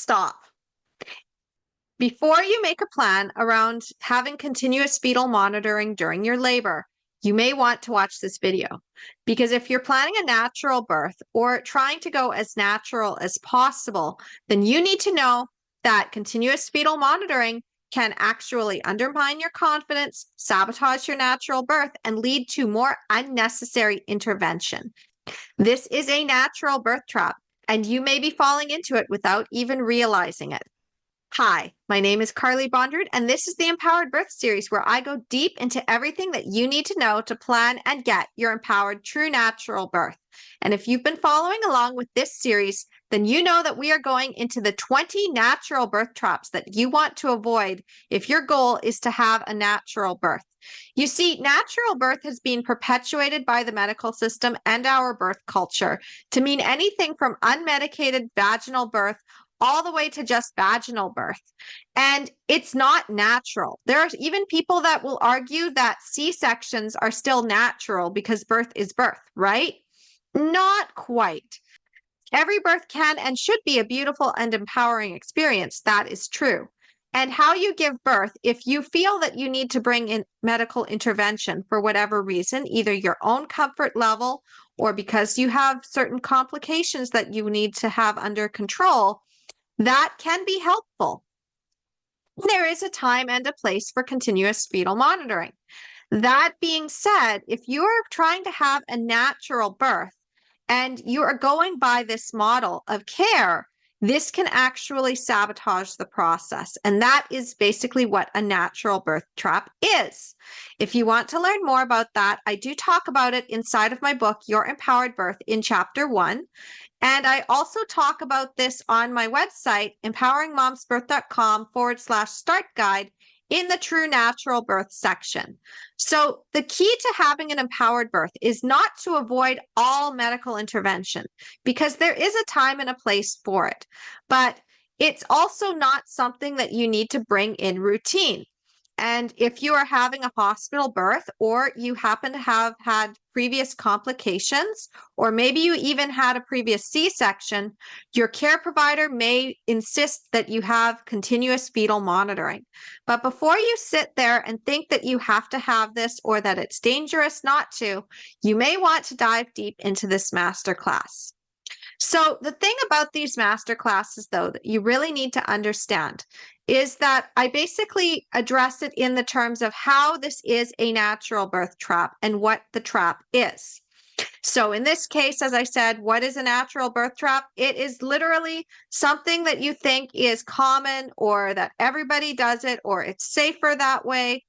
stop. Before you make a plan around having continuous fetal monitoring during your labor, you may want to watch this video, because if you're planning a natural birth or trying to go as natural as possible, then you need to know that continuous fetal monitoring can actually undermine your confidence, sabotage your natural birth, and lead to more unnecessary intervention. This is a natural birth trap, and you may be falling into it without even realizing it. Hi, my name is Carly Bonderud, and this is the Empowered Birth Series, where I go deep into everything that you need to know to plan and get your empowered, true natural birth. And if you've been following along with this series, then you know that we are going into the 20 natural birth traps that you want to avoid if your goal is to have a natural birth. You see, natural birth has been perpetuated by the medical system and our birth culture to mean anything from unmedicated vaginal birth all the way to just vaginal birth. And it's not natural. There are even people that will argue that C-sections are still natural because birth is birth, right? Not quite. Every birth can and should be a beautiful and empowering experience. That is true. And how you give birth, if you feel that you need to bring in medical intervention for whatever reason, either your own comfort level or because you have certain complications that you need to have under control, that can be helpful. There is a time and a place for continuous fetal monitoring. That being said, if you are trying to have a natural birth and you are going by this model of care, this can actually sabotage the process. And that is basically what a natural birth trap is. If you want to learn more about that, I do talk about it inside of my book, Your Empowered Birth, in Chapter 1. And I also talk about this on my website, empoweringmomsbirth.com/start guide, in the True Natural Birth section. So the key to having an empowered birth is not to avoid all medical intervention, because there is a time and a place for it. But it's also not something that you need to bring in routine. And if you are having a hospital birth, or you happen to have had previous complications, or maybe you even had a previous C-section, your care provider may insist that you have continuous fetal monitoring. But before you sit there and think that you have to have this or that it's dangerous not to, you may want to dive deep into this masterclass. So the thing about these masterclasses, though, that you really need to understand is that I basically address it in the terms of how this is a natural birth trap and what the trap is. So in this case, as I said, what is a natural birth trap? It is literally something that you think is common, or that everybody does it, or it's safer that way,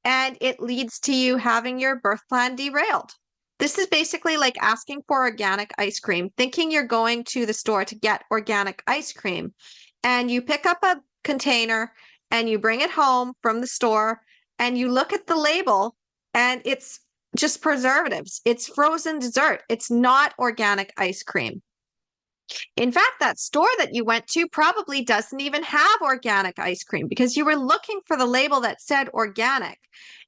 and it leads to you having your birth plan derailed. This is basically like asking for organic ice cream, thinking you're going to the store to get organic ice cream, and you pick up a container and you bring it home from the store and you look at the label and it's just preservatives. It's frozen dessert. It's not organic ice cream. In fact, that store that you went to probably doesn't even have organic ice cream, because you were looking for the label that said organic.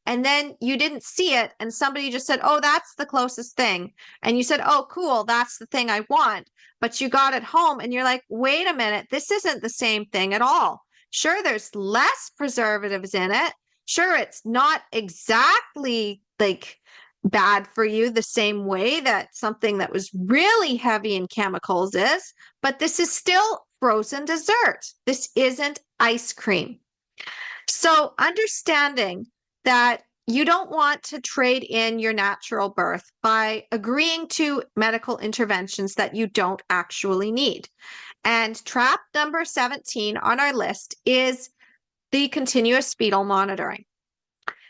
And then you didn't see it, and somebody just said, oh, that's the closest thing. And you said, oh, cool, that's the thing I want. But you got it home and you're like, wait a minute, this isn't the same thing at all. Sure, there's less preservatives in it. Sure, it's not exactly like bad for you the same way that something that was really heavy in chemicals is, but this is still frozen dessert. This isn't ice cream. So understanding that you don't want to trade in your natural birth by agreeing to medical interventions that you don't actually need. And trap number 17 on our list is the continuous fetal monitoring.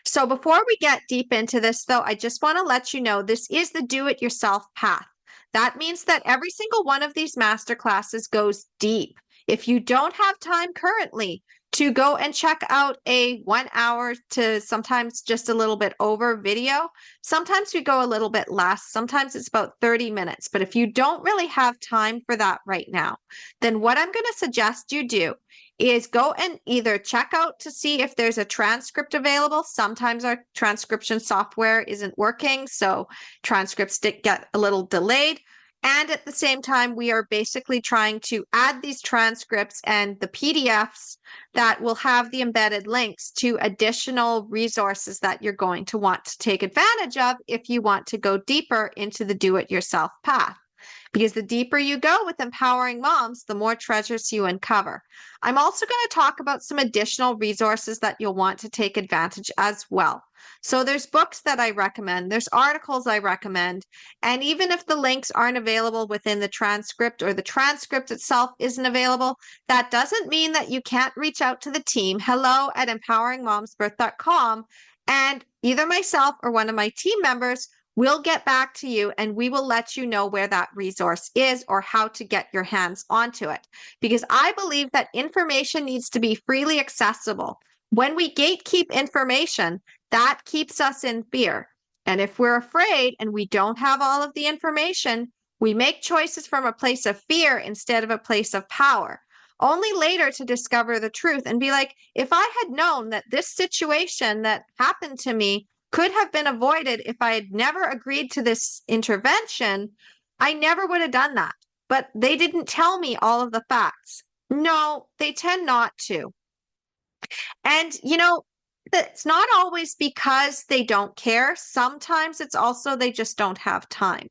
So before we get deep into this, though, I just want to let you know this is the do-it-yourself path. That means that every single one of these masterclasses goes deep. If you don't have time currently to go and check out a 1 hour to sometimes just a little bit over video, sometimes we go a little bit less. Sometimes it's about 30 minutes. But if you don't really have time for that right now, then what I'm going to suggest you do is go and either check out to see if there's a transcript available. Sometimes our transcription software isn't working, so transcripts get a little delayed. And at the same time, we are basically trying to add these transcripts and the PDFs that will have the embedded links to additional resources that you're going to want to take advantage of if you want to go deeper into the do-it-yourself path. Because the deeper you go with empowering moms, the more treasures you uncover. I'm also going to talk about some additional resources that you'll want to take advantage as well. So there's books that I recommend, there's articles I recommend, and even if the links aren't available within the transcript or the transcript itself isn't available, that doesn't mean that you can't reach out to the team, hello@empoweringmomsbirth.com, and either myself or one of my team members we'll get back to you and we will let you know where that resource is or how to get your hands onto it. Because I believe that information needs to be freely accessible. When we gatekeep information, that keeps us in fear. And if we're afraid and we don't have all of the information, we make choices from a place of fear instead of a place of power. Only later to discover the truth and be like, if I had known that this situation that happened to me could have been avoided if I had never agreed to this intervention, I never would have done that. But they didn't tell me all of the facts. No, they tend not to. And, it's not always because they don't care. Sometimes it's also they just don't have time.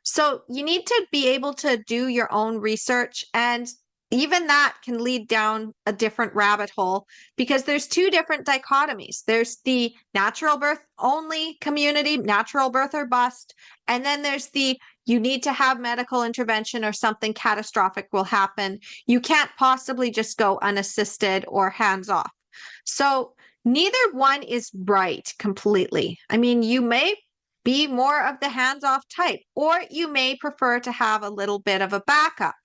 So you need to be able to do your own research, and even that can lead down a different rabbit hole because there's two different dichotomies. There's the natural birth only community, natural birth or bust, and then there's the you need to have medical intervention or something catastrophic will happen. You can't possibly just go unassisted or hands off. So neither one is right completely. I mean, you may be more of the hands-off type, or you may prefer to have a little bit of a backup.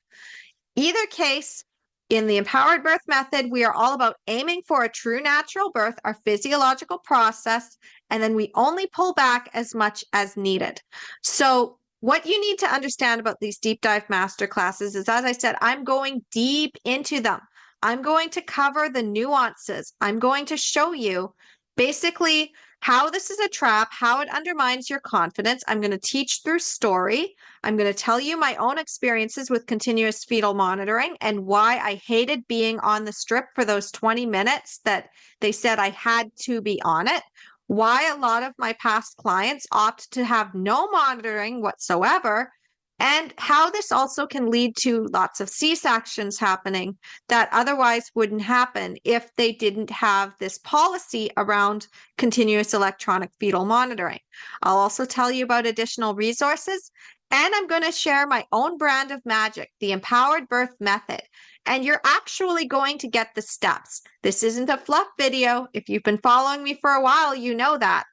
Either case, in the empowered birth method, we are all about aiming for a true natural birth, our physiological process, and then we only pull back as much as needed. So what you need to understand about these deep dive masterclasses is, as I said, I'm going deep into them. I'm going to cover the nuances. I'm going to show you basically how this is a trap, how it undermines your confidence. I'm going to teach through story. I'm going to tell you my own experiences with continuous fetal monitoring and why I hated being on the strip for those 20 minutes that they said I had to be on it. Why a lot of my past clients opt to have no monitoring whatsoever, and how this also can lead to lots of C-sections happening that otherwise wouldn't happen if they didn't have this policy around continuous electronic fetal monitoring. I'll also tell you about additional resources, and I'm going to share my own brand of magic, the empowered birth method. And you're actually going to get the steps. This isn't a fluff video. If you've been following me for a while, you know that.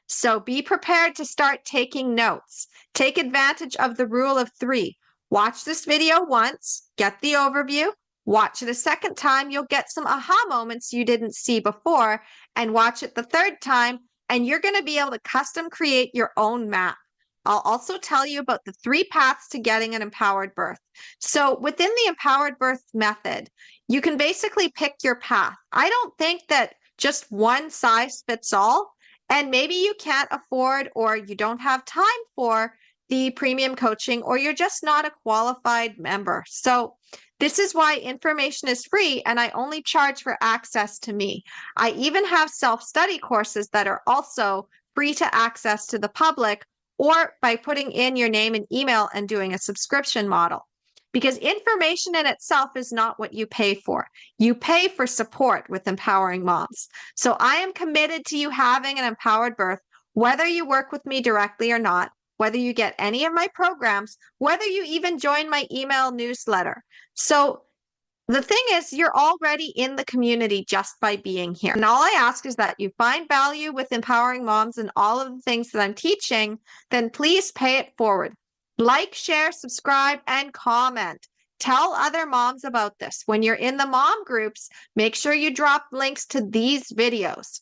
So be prepared to start taking notes. Take advantage of the rule of 3. Watch this video once, get the overview, watch it a second time, you'll get some aha moments you didn't see before, and watch it the third time, and you're going to be able to custom create your own map. I'll also tell you about the 3 paths to getting an empowered birth. So within the empowered birth method, you can basically pick your path. I don't think that just one size fits all. And maybe you can't afford or you don't have time for the premium coaching, or you're just not a qualified member. So this is why information is free and I only charge for access to me. I even have self-study courses that are also free to access to the public, or by putting in your name and email and doing a subscription model. Because information in itself is not what you pay for. You pay for support with Empowering Moms. So I am committed to you having an empowered birth, whether you work with me directly or not, whether you get any of my programs, whether you even join my email newsletter. So the thing is, you're already in the community just by being here. And all I ask is that you find value with Empowering Moms and all of the things that I'm teaching, then please pay it forward. Like, share, subscribe, and comment. Tell other moms about this. When you're in the mom groups, make sure you drop links to these videos.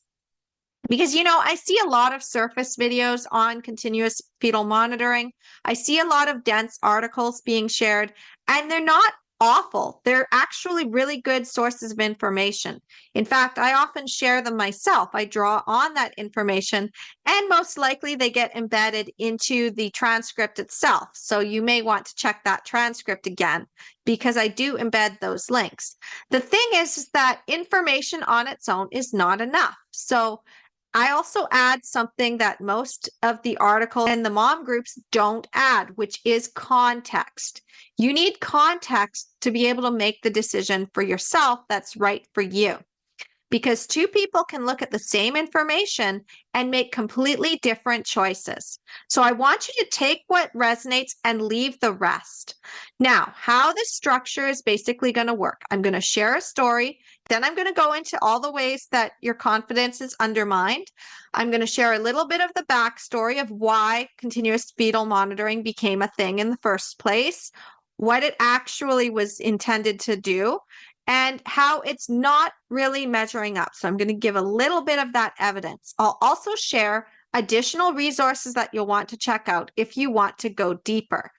Because, I see a lot of surface videos on continuous fetal monitoring. I see a lot of dense articles being shared, and they're not awful. They're actually really good sources of information. In fact, I often share them myself. I draw on that information, and most likely they get embedded into the transcript itself. So you may want to check that transcript again because I do embed those links. The thing is that information on its own is not enough. So I also add something that most of the articles and the mom groups don't add, which is context. You need context to be able to make the decision for yourself that's right for you. Because two people can look at the same information and make completely different choices. So I want you to take what resonates and leave the rest. Now, how this structure is basically going to work. I'm going to share a story. Then I'm going to go into all the ways that your confidence is undermined. I'm going to share a little bit of the backstory of why continuous fetal monitoring became a thing in the first place, what it actually was intended to do, and how it's not really measuring up. So I'm going to give a little bit of that evidence. I'll also share additional resources that you'll want to check out if you want to go deeper.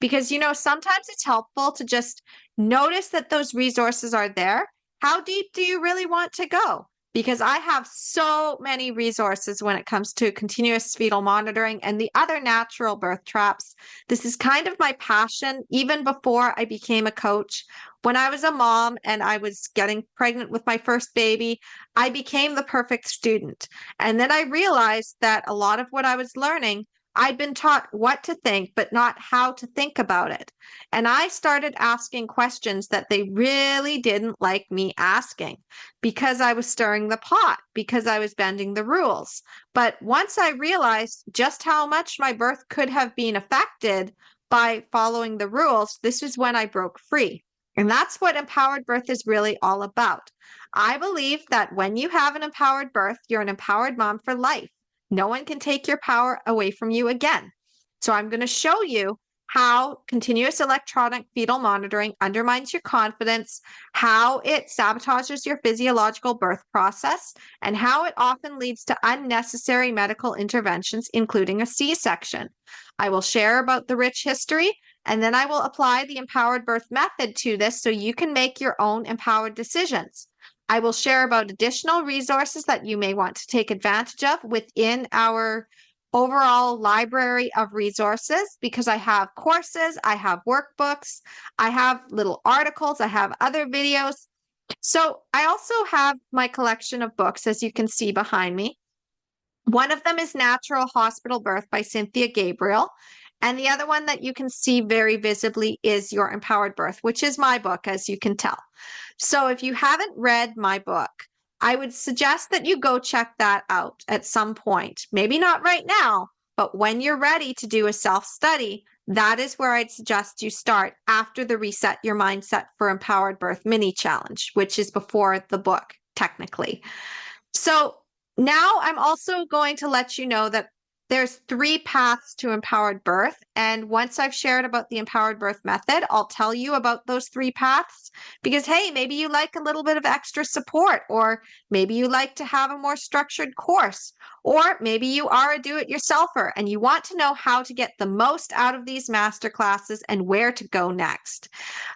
Because, sometimes it's helpful to just notice that those resources are there. How deep do you really want to go? Because I have so many resources when it comes to continuous fetal monitoring and the other natural birth traps. This is kind of my passion, even before I became a coach. When I was a mom and I was getting pregnant with my first baby, I became the perfect student. And then I realized that a lot of what I was learning, I'd been taught what to think, but not how to think about it. And I started asking questions that they really didn't like me asking because I was stirring the pot, because I was bending the rules. But once I realized just how much my birth could have been affected by following the rules, this is when I broke free. And that's what empowered birth is really all about. I believe that when you have an empowered birth, you're an empowered mom for life. No one can take your power away from you again. So I'm going to show you how continuous electronic fetal monitoring undermines your confidence, how it sabotages your physiological birth process, and how it often leads to unnecessary medical interventions, including a C-section. I will share about the rich history, and then I will apply the empowered birth method to this so you can make your own empowered decisions. I will share about additional resources that you may want to take advantage of within our overall library of resources, because I have courses, I have workbooks, I have little articles, I have other videos. So I also have my collection of books, as you can see behind me. One of them is Natural Hospital Birth by Cynthia Gabriel. And the other one that you can see very visibly is Your Empowered Birth, which is my book, as you can tell. So if you haven't read my book, I would suggest that you go check that out at some point. Maybe not right now, but when you're ready to do a self-study, that is where I'd suggest you start after the Reset Your Mindset for Empowered Birth mini challenge, which is before the book, technically. So now I'm also going to let you know that there's 3 paths to empowered birth. And once I've shared about the empowered birth method, I'll tell you about those 3 paths because, hey, maybe you like a little bit of extra support, or maybe you like to have a more structured course, or maybe you are a do-it-yourselfer and you want to know how to get the most out of these masterclasses and where to go next.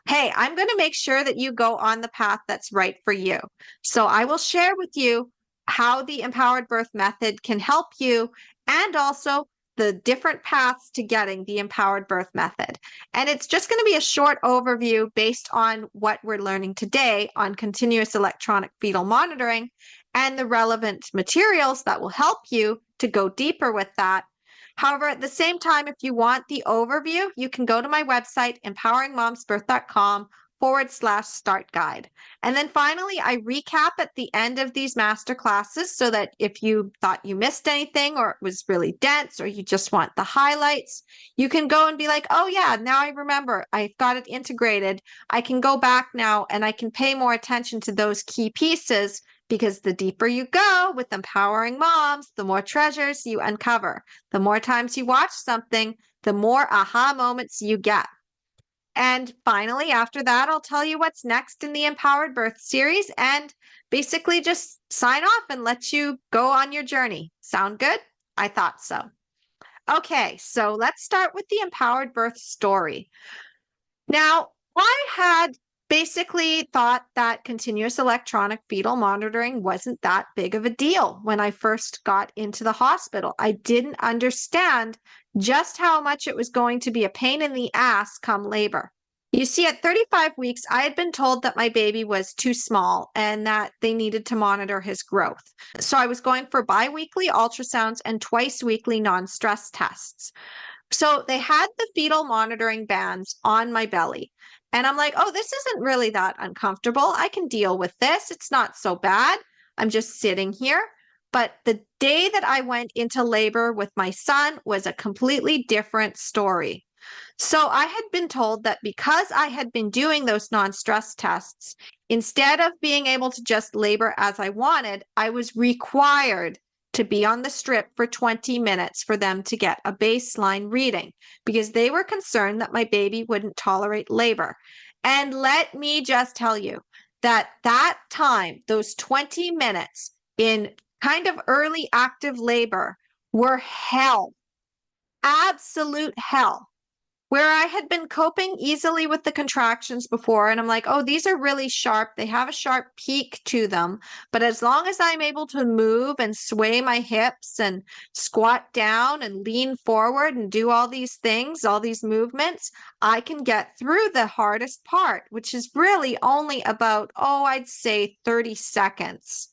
Hey, I'm going to make sure that you go on the path that's right for you. So I will share with you how the empowered birth method can help you, and also the different paths to getting the empowered birth method. And it's just going to be a short overview based on what we're learning today on continuous electronic fetal monitoring and the relevant materials that will help you to go deeper with that. However, at the same time, if you want the overview, you can go to my website, empoweringmomsbirth.com/start guide. And then finally, I recap at the end of these master classes so that if you thought you missed anything or it was really dense or you just want the highlights, you can go and be like, oh yeah, now I remember, I've got it integrated. I can go back now and I can pay more attention to those key pieces, because the deeper you go with empowering moms, the more treasures you uncover. The more times you watch something, the more aha moments you get. And finally, after that, I'll tell you what's next in the Empowered Birth series and basically just sign off and let you go on your journey. Sound good? I thought so. Okay, so let's start with the Empowered Birth story. Now, I had basically thought that continuous electronic fetal monitoring wasn't that big of a deal when I first got into the hospital. I didn't understand just how much it was going to be a pain in the ass come labor. You see, at 35 weeks, I had been told that my baby was too small and that they needed to monitor his growth. So I was going for biweekly ultrasounds and twice weekly non-stress tests. So they had the fetal monitoring bands on my belly. And I'm like, oh, this isn't really that uncomfortable. I can deal with this. It's not so bad. I'm just sitting here. But the day that I went into labor with my son was a completely different story. So I had been told that because I had been doing those non-stress tests, instead of being able to just labor as I wanted, I was required to be on the strip for 20 minutes for them to get a baseline reading because they were concerned that my baby wouldn't tolerate labor. And let me just tell you that that time, those 20 minutes in kind of early active labor were hell, absolute hell. Where I had been coping easily with the contractions before, and I'm like, oh, these are really sharp. They have a sharp peak to them. But as long as I'm able to move and sway my hips and squat down and lean forward and do all these things, all these movements, I can get through the hardest part, which is really only about, oh, I'd say 30 seconds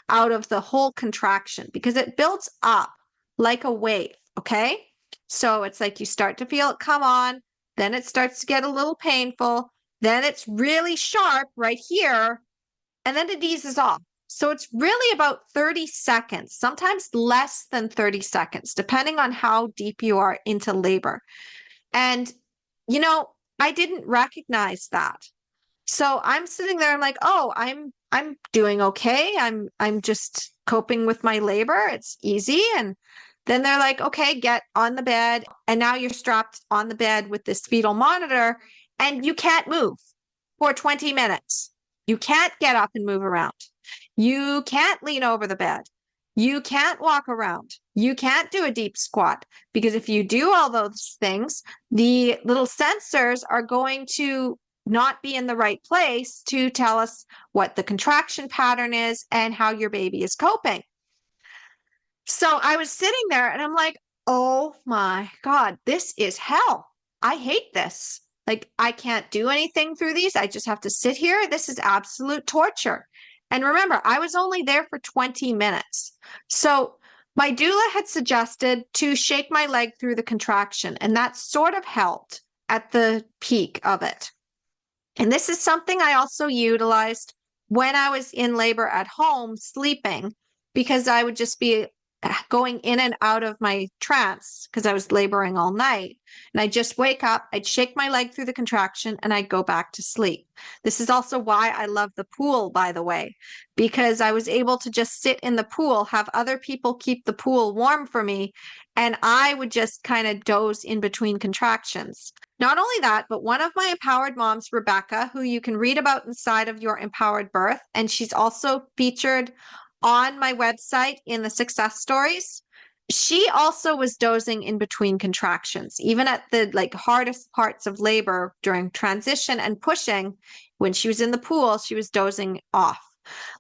out of the whole contraction because it builds up like a wave. Okay. So it's like you start to feel it come on, then it starts to get a little painful, then it's really sharp right here, and then it eases off. So it's really about 30 seconds, sometimes less than 30 seconds, depending on how deep you are into labor. And, you know, I didn't recognize that. So I'm sitting there, I'm like, oh, I'm doing okay. I'm just coping with my labor. It's easy. And then they're like, okay, get on the bed. And now you're strapped on the bed with this fetal monitor and you can't move for 20 minutes. You can't get up and move around. You can't lean over the bed. You can't walk around. You can't do a deep squat because if you do all those things, the little sensors are going to not be in the right place to tell us what the contraction pattern is and how your baby is coping. So I was sitting there and I'm like, oh my God, this is hell. I hate this. Like, I can't do anything through these. I just have to sit here. This is absolute torture. And remember, I was only there for 20 minutes. So my doula had suggested to shake my leg through the contraction, and that sort of helped at the peak of it. And this is something I also utilized when I was in labor at home sleeping, because I would just be going in and out of my trance because I was laboring all night. And I'd just wake up, I'd shake my leg through the contraction, and I'd go back to sleep. This is also why I love the pool, by the way, because I was able to just sit in the pool, have other people keep the pool warm for me, and I would just kind of doze in between contractions. Not only that, but one of my empowered moms, Rebecca, who you can read about inside of Your Empowered Birth, and she's also featured on my website in the success stories. She also was dozing in between contractions, even at the hardest parts of labor during transition and pushing. When she was in the pool, she was dozing off.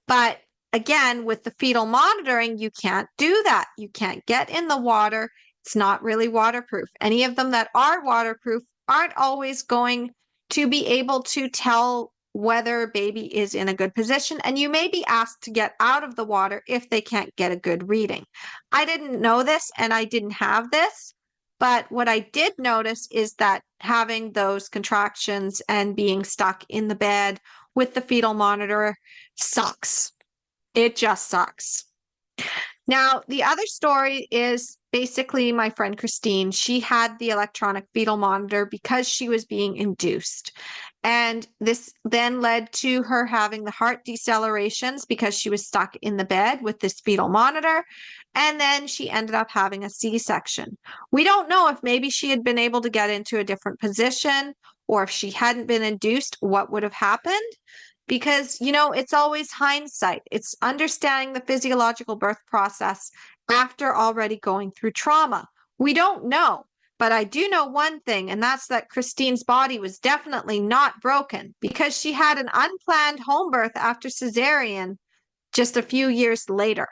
But again, with the fetal monitoring, you can't do that. You can't get in the water. It's not really waterproof. Any of them that are waterproof aren't always going to be able to tell whether baby is in a good position, and you may be asked to get out of the water if they can't get a good reading. I didn't know this and I didn't have this, but what I did notice is that having those contractions and being stuck in the bed with the fetal monitor sucks. It just sucks. Now, the other story is basically my friend Christine. She had the electronic fetal monitor because she was being induced. And this then led to her having the heart decelerations because she was stuck in the bed with this fetal monitor. And then she ended up having a C-section. We don't know if maybe she had been able to get into a different position or if she hadn't been induced, what would have happened. Because, it's always hindsight. It's understanding the physiological birth process after already going through trauma. We don't know. But I do know one thing, and that's that Christine's body was definitely not broken because she had an unplanned home birth after cesarean just a few years later.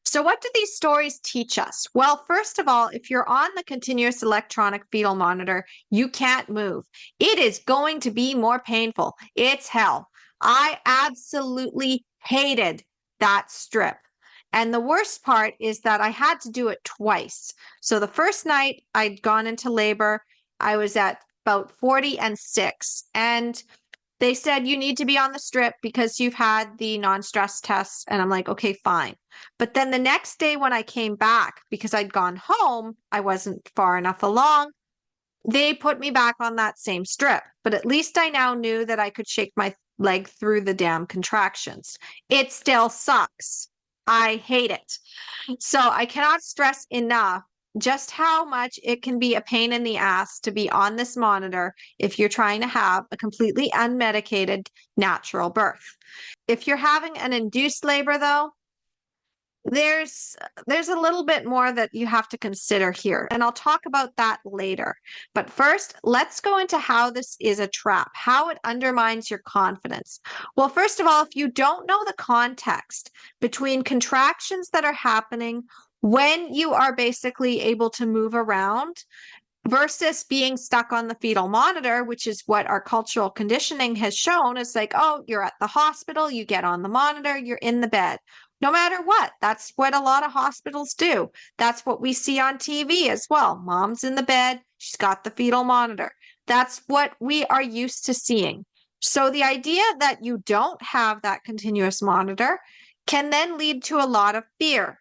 So, what do these stories teach us? Well, first of all, if you're on the continuous electronic fetal monitor, you can't move. It is going to be more painful. It's hell. I absolutely hated that strip. And the worst part is that I had to do it twice. So, the first night I'd gone into labor, I was at about 40 and 6. And they said you need to be on the strip because you've had the non-stress tests. And I'm like, okay, fine. But then the next day when I came back, because I'd gone home, I wasn't far enough along, they put me back on that same strip. But at least I now knew that I could shake my leg through the damn contractions. It still sucks. I hate it. So I cannot stress enough just how much it can be a pain in the ass to be on this monitor if you're trying to have a completely unmedicated natural birth. If you're having an induced labor, though, there's a little bit more that you have to consider here, and I'll talk about that later. But first, let's go into how this is a trap, how it undermines your confidence. Well, first of all, if you don't know the context between contractions that are happening when you are basically able to move around versus being stuck on the fetal monitor, which is what our cultural conditioning has shown, is like, oh, you're at the hospital, you get on the monitor, you're in the bed. No matter what, that's what a lot of hospitals do. That's what we see on TV as well. Mom's in the bed, she's got the fetal monitor. That's what we are used to seeing. So the idea that you don't have that continuous monitor can then lead to a lot of fear.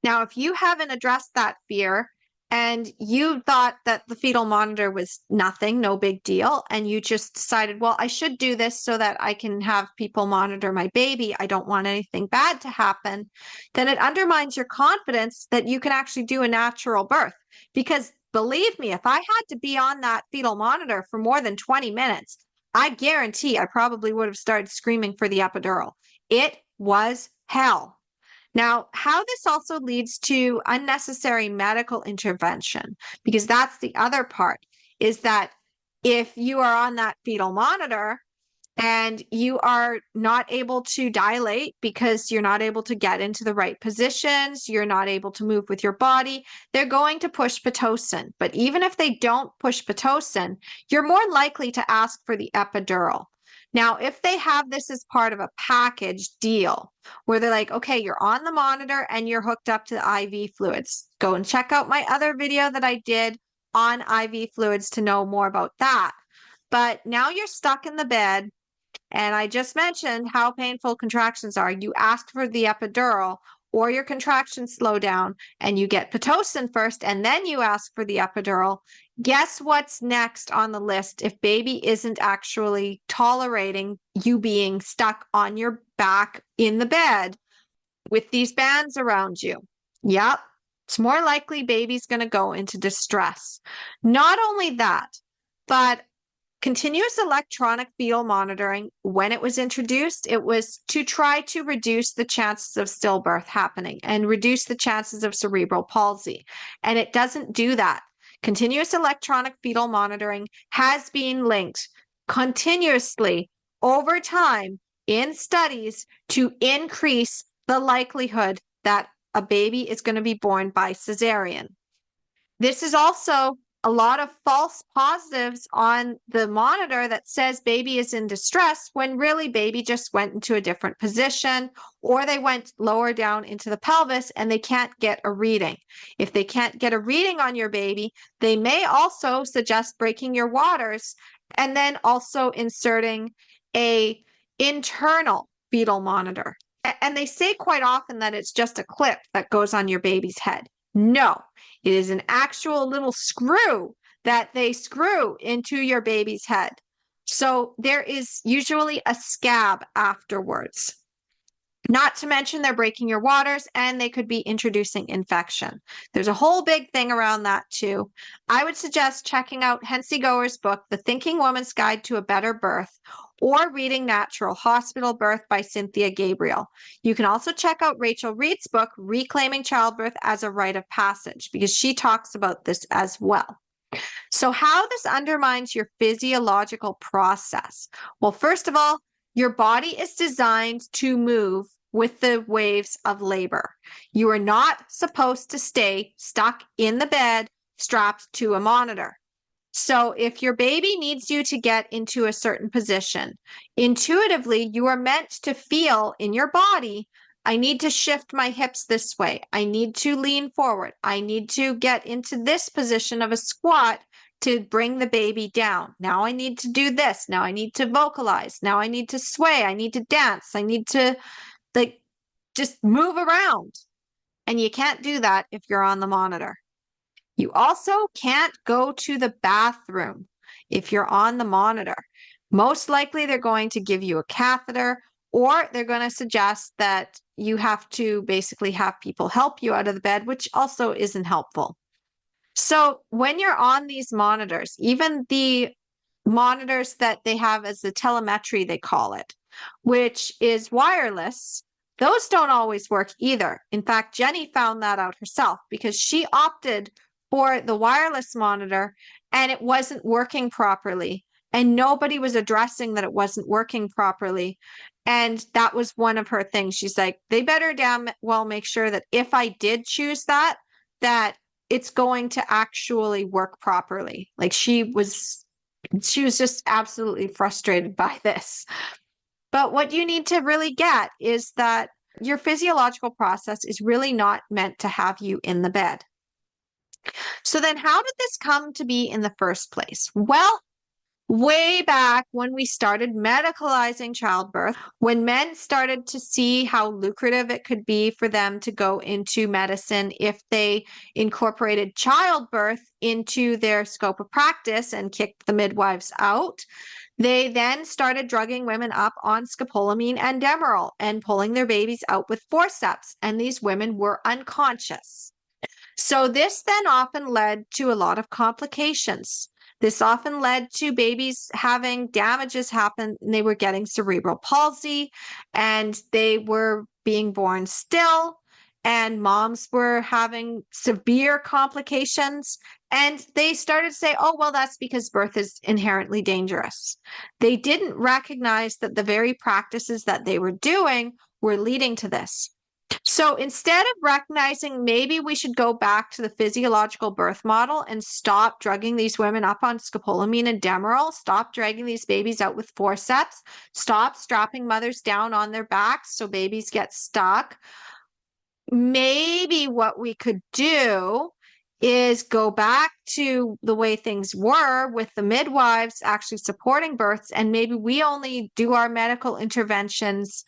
Now, if you haven't addressed that fear and you thought that the fetal monitor was nothing, no big deal, and you just decided, well, I should do this so that I can have people monitor my baby, I don't want anything bad to happen, then it undermines your confidence that you can actually do a natural birth. Because believe me, if I had to be on that fetal monitor for more than 20 minutes, I guarantee I probably would have started screaming for the epidural. It was hell. Now, how this also leads to unnecessary medical intervention, because that's the other part, is that if you are on that fetal monitor and you are not able to dilate because you're not able to get into the right positions, you're not able to move with your body, they're going to push Pitocin. But even if they don't push Pitocin, you're more likely to ask for the epidural. Now, if they have this as part of a package deal where they're like, okay, you're on the monitor and you're hooked up to the IV fluids, go and check out my other video that I did on IV fluids to know more about that. But now you're stuck in the bed, and I just mentioned how painful contractions are. You ask for the epidural, or your contractions slow down and you get Pitocin first, and then you ask for the epidural. Guess what's next on the list if baby isn't actually tolerating you being stuck on your back in the bed with these bands around you? Yep, it's more likely baby's going to go into distress. Not only that, but continuous electronic fetal monitoring, when it was introduced, it was to try to reduce the chances of stillbirth happening and reduce the chances of cerebral palsy. And it doesn't do that. Continuous electronic fetal monitoring has been linked continuously over time in studies to increase the likelihood that a baby is going to be born by cesarean. This is also a lot of false positives on the monitor that says baby is in distress when really baby just went into a different position, or they went lower down into the pelvis and they can't get a reading. If they can't get a reading on your baby, they may also suggest breaking your waters and then also inserting a internal fetal monitor. And they say quite often that it's just a clip that goes on your baby's head. No, it is an actual little screw that they screw into your baby's head. So there is usually a scab afterwards. Not to mention they're breaking your waters and they could be introducing infection. There's a whole big thing around that too. I would suggest checking out Hensi Goer's book, The Thinking Woman's Guide to a Better Birth, or reading Natural Hospital Birth by Cynthia Gabriel. You can also check out Rachel Reed's book, Reclaiming Childbirth as a Rite of Passage, because she talks about this as well. So how this undermines your physiological process? Well, first of all, your body is designed to move with the waves of labor. You are not supposed to stay stuck in the bed strapped to a monitor. So if your baby needs you to get into a certain position, intuitively, you are meant to feel in your body, I need to shift my hips this way. I need to lean forward. I need to get into this position of a squat to bring the baby down. Now I need to do this. Now I need to vocalize. Now I need to sway. I need to dance. I need to just move around. And you can't do that if you're on the monitor. You also can't go to the bathroom if you're on the monitor. Most likely they're going to give you a catheter, or they're going to suggest that you have to basically have people help you out of the bed, which also isn't helpful. So when you're on these monitors, even the monitors that they have as the telemetry, they call it, which is wireless, those don't always work either. In fact, Jenny found that out herself because she opted for the wireless monitor and it wasn't working properly. And nobody was addressing that it wasn't working properly. And that was one of her things. She's like, they better damn well make sure that if I did choose that it's going to actually work properly. Like she was just absolutely frustrated by this. But what you need to really get is that your physiological process is really not meant to have you in the bed. So then how did this come to be in the first place? Well, way back when we started medicalizing childbirth, when men started to see how lucrative it could be for them to go into medicine if they incorporated childbirth into their scope of practice and kicked the midwives out, they then started drugging women up on scopolamine and Demerol and pulling their babies out with forceps, and these women were unconscious. So this then often led to a lot of complications. This often led to babies having damages happen. And they were getting cerebral palsy and they were being born still, and moms were having severe complications. And they started to say, oh, well, that's because birth is inherently dangerous. They didn't recognize that the very practices that they were doing were leading to this. So instead of recognizing maybe we should go back to the physiological birth model and stop drugging these women up on scopolamine and Demerol, stop dragging these babies out with forceps, stop strapping mothers down on their backs so babies get stuck, maybe what we could do is go back to the way things were with the midwives actually supporting births, and maybe we only do our medical interventions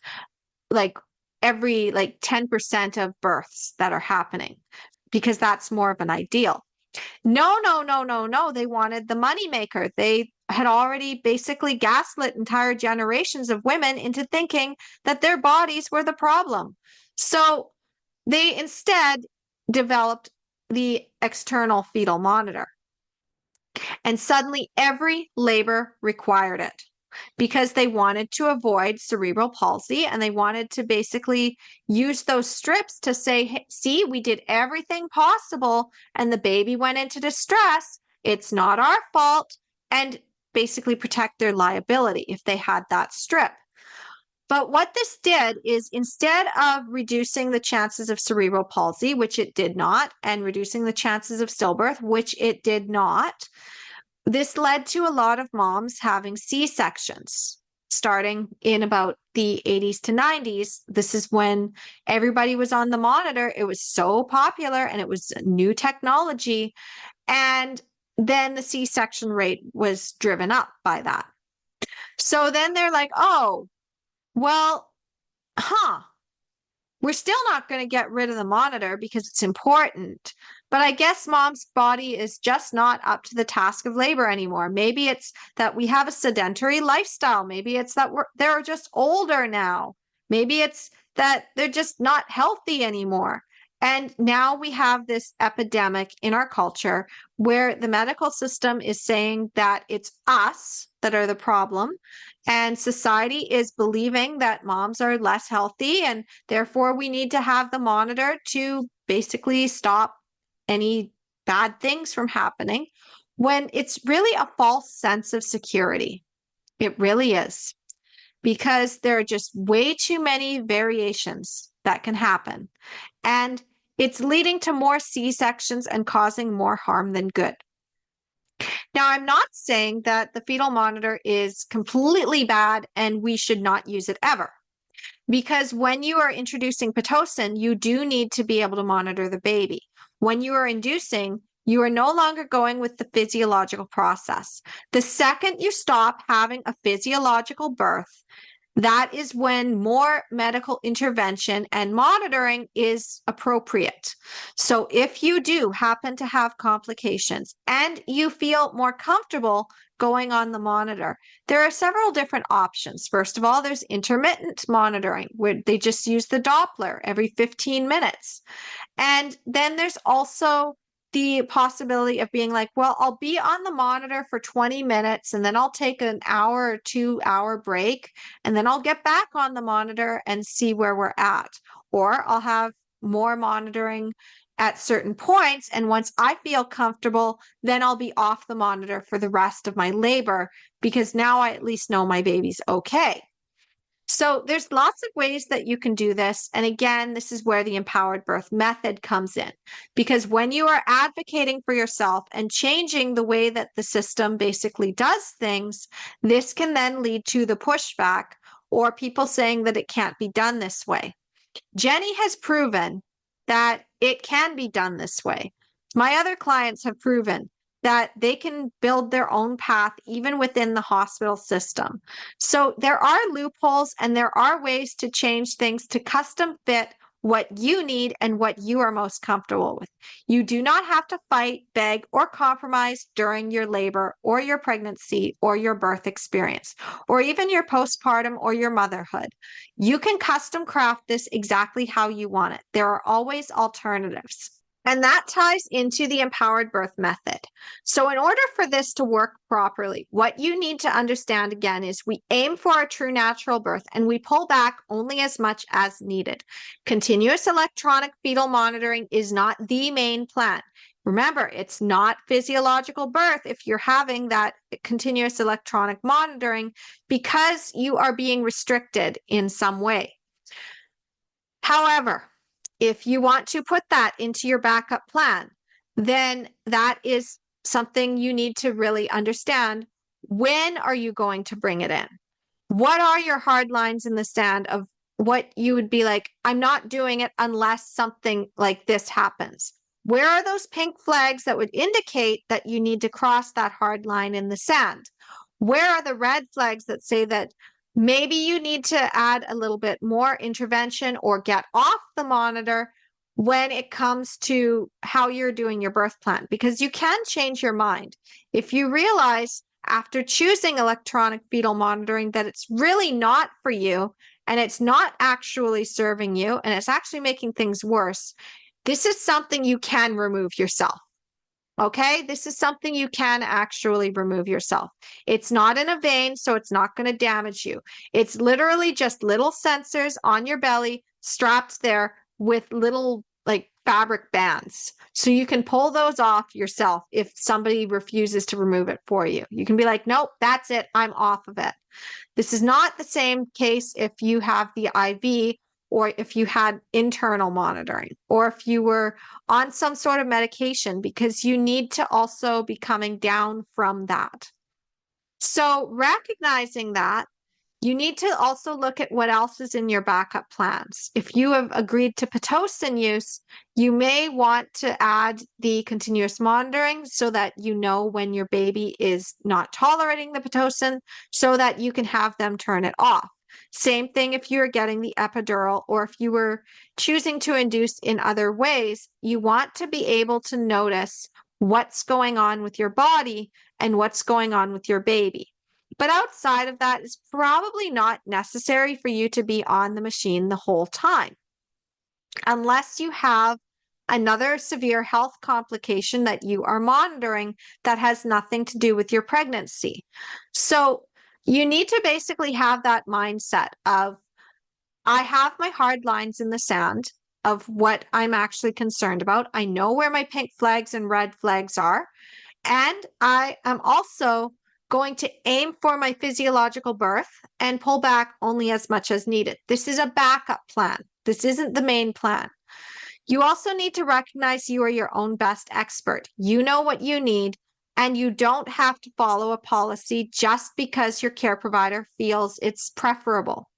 like every 10% of births that are happening, because that's more of an ideal. No. They wanted the moneymaker. They had already basically gaslit entire generations of women into thinking that their bodies were the problem. So they instead developed the external fetal monitor. And suddenly every labor required it, because they wanted to avoid cerebral palsy, and they wanted to basically use those strips to say, hey, see, we did everything possible and the baby went into distress. It's not our fault, and basically protect their liability if they had that strip. But what this did is, instead of reducing the chances of cerebral palsy, which it did not, and reducing the chances of stillbirth, which it did not, this led to a lot of moms having C-sections starting in about the 80s to 90s. This is when everybody was on the monitor. It was so popular and it was new technology. And then the C-section rate was driven up by that. So then they're like, oh, well, we're still not going to get rid of the monitor because it's important. But I guess mom's body is just not up to the task of labor anymore. Maybe it's that we have a sedentary lifestyle. Maybe it's that they're just older now. Maybe it's that they're just not healthy anymore. And now we have this epidemic in our culture where the medical system is saying that it's us that are the problem, and society is believing that moms are less healthy, and therefore we need to have the monitor to basically stop any bad things from happening, when it's really a false sense of security. It really is, because there are just way too many variations that can happen. And it's leading to more C-sections and causing more harm than good. Now, I'm not saying that the fetal monitor is completely bad and we should not use it ever. Because when you are introducing Pitocin, you do need to be able to monitor the baby. When you are inducing, you are no longer going with the physiological process. The second you stop having a physiological birth, that is when more medical intervention and monitoring is appropriate. So if you do happen to have complications and you feel more comfortable going on the monitor, there are several different options. First of all, there's intermittent monitoring, where they just use the Doppler every 15 minutes. And then there's also the possibility of being like, well, I'll be on the monitor for 20 minutes and then I'll take an hour or 2 hour break and then I'll get back on the monitor and see where we're at. Or I'll have more monitoring at certain points, and once I feel comfortable, then I'll be off the monitor for the rest of my labor, because now I at least know my baby's okay. So there's lots of ways that you can do this. And again, this is where the empowered birth method comes in, because when you are advocating for yourself and changing the way that the system basically does things, this can then lead to the pushback or people saying that it can't be done this way. Jenny has proven that it can be done this way. My other clients have proven that they can build their own path even within the hospital system. So there are loopholes and there are ways to change things to custom fit what you need and what you are most comfortable with. You do not have to fight, beg, or compromise during your labor or your pregnancy or your birth experience, or even your postpartum or your motherhood. You can custom craft this exactly how you want it. There are always alternatives. And that ties into the empowered birth method. So in order for this to work properly, what you need to understand again is we aim for a true natural birth and we pull back only as much as needed. Continuous electronic fetal monitoring is not the main plan. Remember, it's not physiological birth if you're having that continuous electronic monitoring, because you are being restricted in some way. However, if you want to put that into your backup plan, then that is something you need to really understand. When are you going to bring it in? What are your hard lines in the sand of what you would be like, I'm not doing it unless something like this happens? Where are those pink flags that would indicate that you need to cross that hard line in the sand? Where are the red flags that say that maybe you need to add a little bit more intervention or get off the monitor when it comes to how you're doing your birth plan? Because you can change your mind. If you realize after choosing electronic fetal monitoring that it's really not for you and it's not actually serving you and it's actually making things worse, this is something you can remove yourself. Okay, this is something you can actually remove yourself. It's not in a vein, so it's not going to damage you. It's literally just little sensors on your belly strapped there with little like fabric bands. So you can pull those off yourself if somebody refuses to remove it for you. You can be like, nope, that's it. I'm off of it. This is not the same case if you have the IV, or if you had internal monitoring, or if you were on some sort of medication, because you need to also be coming down from that. So recognizing that, you need to also look at what else is in your backup plans. If you have agreed to Pitocin use, you may want to add the continuous monitoring so that you know when your baby is not tolerating the Pitocin, so that you can have them turn it off. Same thing if you're getting the epidural, or if you were choosing to induce in other ways, you want to be able to notice what's going on with your body and what's going on with your baby. But outside of that, it's probably not necessary for you to be on the machine the whole time, unless you have another severe health complication that you are monitoring that has nothing to do with your pregnancy. So you need to basically have that mindset of, I have my hard lines in the sand of what I'm actually concerned about. I know where my pink flags and red flags are. And I am also going to aim for my physiological birth and pull back only as much as needed. This is a backup plan. This isn't the main plan. You also need to recognize you are your own best expert. You know what you need, and you don't have to follow a policy just because your care provider feels it's preferable.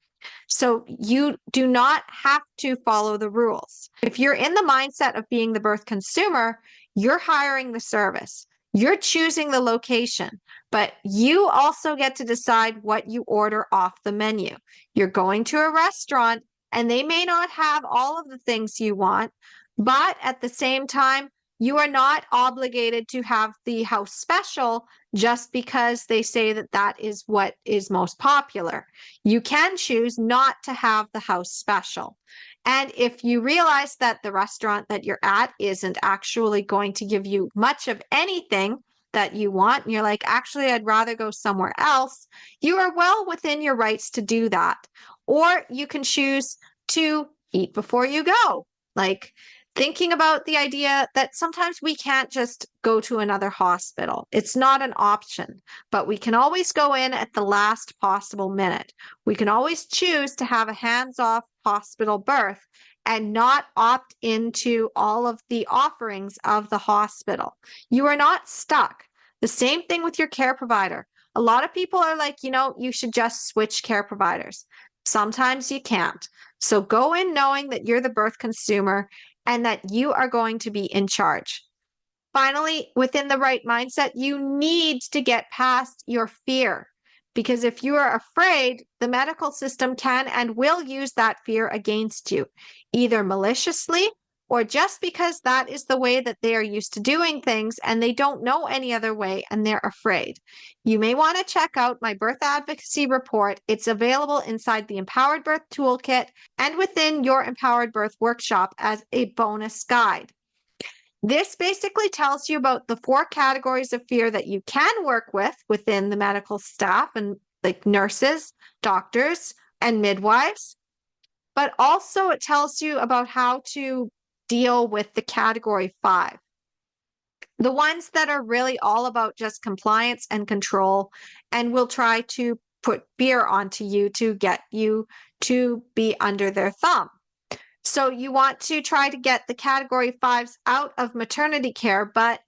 So you do not have to follow the rules. If you're in the mindset of being the birth consumer, you're hiring the service. You're choosing the location, but you also get to decide what you order off the menu. You're going to a restaurant and they may not have all of the things you want, but at the same time, you are not obligated to have the house special just because they say that that is what is most popular. You can choose not to have the house special. And if you realize that the restaurant that you're at isn't actually going to give you much of anything that you want, and you're like, actually, I'd rather go somewhere else, you are well within your rights to do that. Or you can choose to eat before you go. Like, thinking about the idea that sometimes we can't just go to another hospital. It's not an option, but we can always go in at the last possible minute. We can always choose to have a hands-off hospital birth and not opt into all of the offerings of the hospital. You are not stuck. The same thing with your care provider. A lot of people are like, you should just switch care providers. Sometimes you can't. So go in knowing that you're the birth consumer and that you are going to be in charge. Finally, within the right mindset, you need to get past your fear, because if you are afraid, the medical system can and will use that fear against you, either maliciously or just because that is the way that they are used to doing things and they don't know any other way and they're afraid. You may want to check out my birth advocacy report. It's available inside the Empowered Birth Toolkit and within your Empowered Birth workshop as a bonus guide. This basically tells you about the 4 categories of fear that you can work with within the medical staff and like nurses, doctors, and midwives. But also it tells you about how to deal with the category 5. The ones that are really all about just compliance and control and will try to put fear onto you to get you to be under their thumb. So you want to try to get the category 5s out of maternity care, but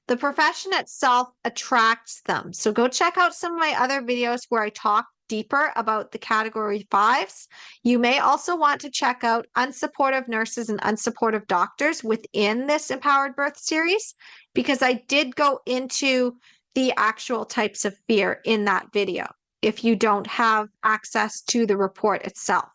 the profession itself attracts them. So go check out some of my other videos where I talk deeper about the category 5s. You may also want to check out unsupportive nurses and unsupportive doctors within this Empowered Birth series, because I did go into the actual types of fear in that video if you don't have access to the report itself.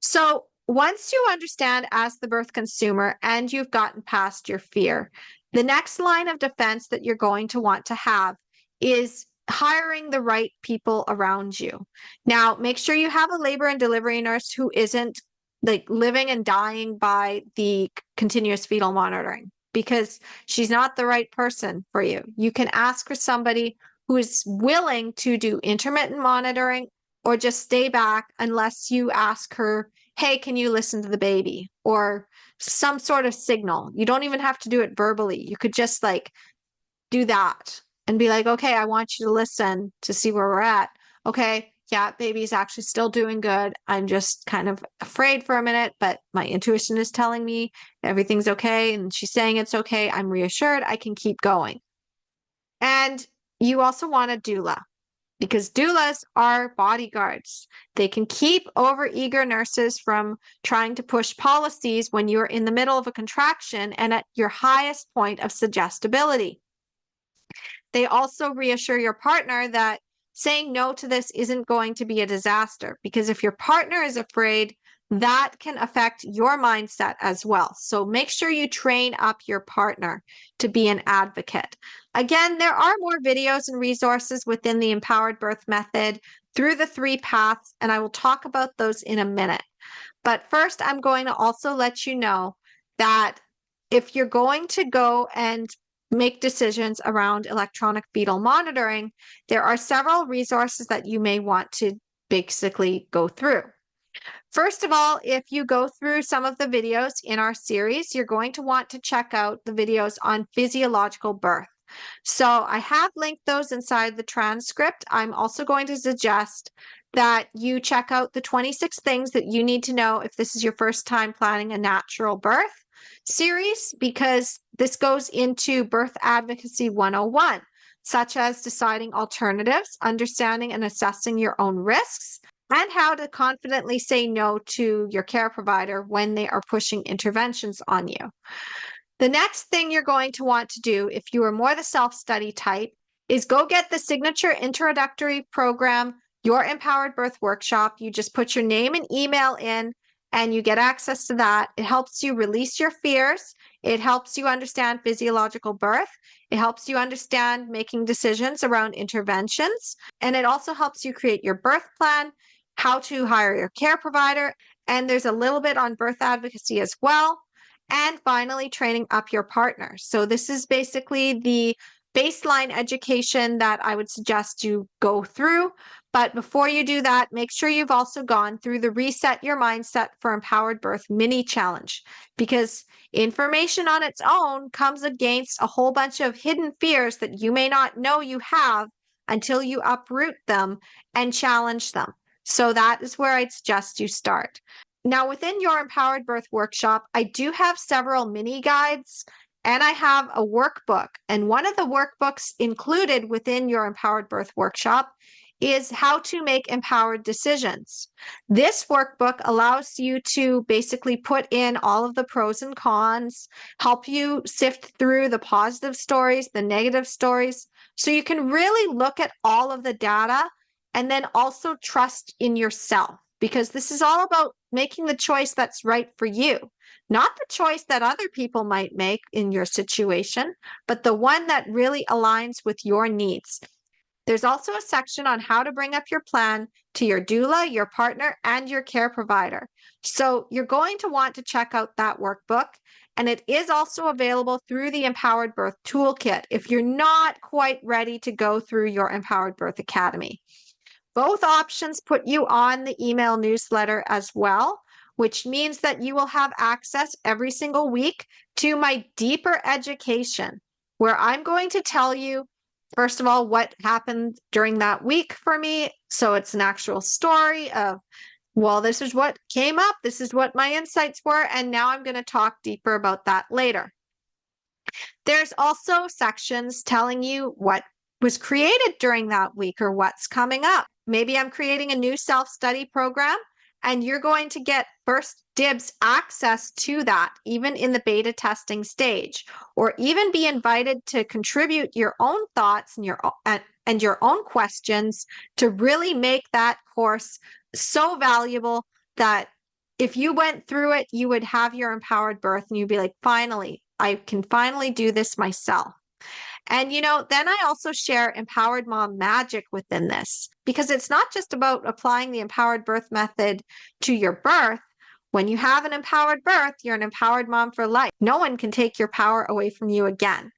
So once you understand as the birth consumer and you've gotten past your fear, the next line of defense that you're going to want to have is hiring the right people around you. Now, make sure you have a labor and delivery nurse who isn't like living and dying by the continuous fetal monitoring, because she's not the right person for you. You can ask for somebody who is willing to do intermittent monitoring or just stay back unless you ask her, hey, can you listen to the baby? Or some sort of signal. You don't even have to do it verbally. You could just like do that and be like, okay, I want you to listen to see where we're at. Okay, yeah, baby's actually still doing good. I'm just kind of afraid for a minute, but my intuition is telling me everything's okay. And she's saying it's okay. I'm reassured. I can keep going. And you also want a doula, because doulas are bodyguards. They can keep overeager nurses from trying to push policies when you're in the middle of a contraction and at your highest point of suggestibility. They also reassure your partner that saying no to this isn't going to be a disaster, because if your partner is afraid, that can affect your mindset as well. So make sure you train up your partner to be an advocate. Again, there are more videos and resources within the empowered birth method through the 3 paths, and I will talk about those in a minute. But first, I'm going to also let you know that if you're going to go and make decisions around electronic fetal monitoring, there are several resources that you may want to basically go through. First of all, if you go through some of the videos in our series, you're going to want to check out the videos on physiological birth. So I have linked those inside the transcript. I'm also going to suggest that you check out the 26 things that you need to know if this is your first time planning a natural birth series, because this goes into birth advocacy 101, such as deciding alternatives, understanding and assessing your own risks, and how to confidently say no to your care provider when they are pushing interventions on you. The next thing you're going to want to do, if you are more the self-study type, is go get the signature introductory program, Your Empowered Birth Workshop. You just put your name and email in, and you get access to that. It helps you release your fears. It helps you understand physiological birth. It helps you understand making decisions around interventions. And it also helps you create your birth plan, how to hire your care provider. And there's a little bit on birth advocacy as well. And finally, training up your partner. So this is basically the baseline education that I would suggest you go through. But before you do that, make sure you've also gone through the Reset Your Mindset for Empowered Birth mini challenge, because information on its own comes against a whole bunch of hidden fears that you may not know you have until you uproot them and challenge them. So that is where I'd suggest you start. Now, within Your Empowered Birth Workshop, I do have several mini guides and I have a workbook. And one of the workbooks included within Your Empowered Birth Workshop is how to make empowered decisions. This workbook allows you to basically put in all of the pros and cons, help you sift through the positive stories, the negative stories, so you can really look at all of the data and then also trust in yourself. Because this is all about making the choice that's right for you, not the choice that other people might make in your situation, but the one that really aligns with your needs. There's also a section on how to bring up your plan to your doula, your partner, and your care provider. So you're going to want to check out that workbook. And it is also available through the Empowered Birth Toolkit if you're not quite ready to go through your Empowered Birth Academy. Both options put you on the email newsletter as well, which means that you will have access every single week to my deeper education, where I'm going to tell you, first of all, what happened during that week for me. So it's an actual story of, well, this is what came up, this is what my insights were, and now I'm going to talk deeper about that later. There's also sections telling you what was created during that week or what's coming up. Maybe I'm creating a new self-study program and you're going to get first dibs access to that, even in the beta testing stage, or even be invited to contribute your own thoughts and your own questions to really make that course so valuable that if you went through it, you would have your empowered birth and you'd be like, finally, I can finally do this myself. And, then I also share empowered mom magic within this, because it's not just about applying the empowered birth method to your birth. When you have an empowered birth, you're an empowered mom for life. No one can take your power away from you again.